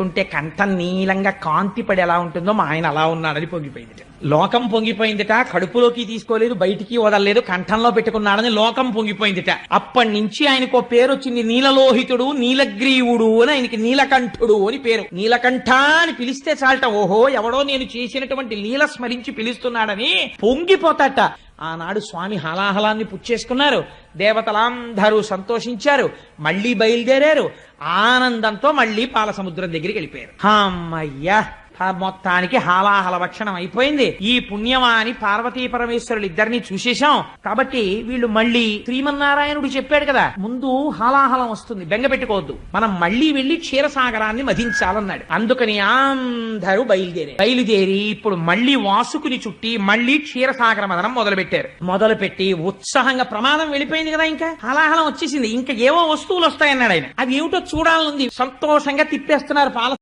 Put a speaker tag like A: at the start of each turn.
A: ఉంటే కంఠం నీలంగా కాంతి పడి ఎలా ఉంటుందో మా ఆయన అలా ఉన్నాడని పొంగిపోయింది. లోకం పొంగిపోయిందిట. కడుపులోకి తీసుకోలేదు, బయటికి వదలలేదు, కంఠంలో పెట్టుకున్నాడని లోకం పొంగిపోయిందిట. అప్పటి నుంచి ఆయనకు పేరు వచ్చింది, నీలలోహితుడు, నీలగ్రీవుడు అని. ఆయనకి నీలకంఠుడు అని పేరు. నీలకంఠ అని పిలిస్తే చాలట, ఓహో ఎవడో నేను చేసినటువంటి లీల స్మరించి పిలుస్తున్నాడని పొంగిపోతాట. ఆనాడు స్వామి హలాహలాన్ని పుచ్చేసుకున్నారు. దేవతలందరూ సంతోషించారు. మళ్లీ బయలుదేరారు. ఆనందంతో మళ్లీ పాలసముద్రం దగ్గరికి వెళ్ళిపోయారు. అమ్మయ్యా, మొత్తానికి హాలాహల భక్షణం అయిపోయింది. ఈ పుణ్యమాని పార్వతీ పరమేశ్వరులు ఇద్దరిని చూసేశాం కాబట్టి వీళ్ళు మళ్ళీ శ్రీమన్నారాయణుడు చెప్పాడు కదా, ముందు హాలాహలం వస్తుంది, బెంగ పెట్టుకోవద్దు, మనం మళ్ళీ వెళ్లి క్షీరసాగరాన్ని మధించాలన్నాడు. అందుకని అందరూ బయలుదేరి ఇప్పుడు మళ్ళీ వాసుకుని చుట్టి మళ్ళీ క్షీరసాగర మదనం మొదలుపెట్టి ఉత్సాహంగా, ప్రమాదం వెళ్ళిపోయింది కదా, ఇంకా హాలాహలం వచ్చేసింది, ఇంకా ఏవో వస్తువులు వస్తాయన్నాడు ఆయన. అది ఏమిటో చూడాలనుంది. సంతోషంగా తిప్పేస్తున్నారు పాల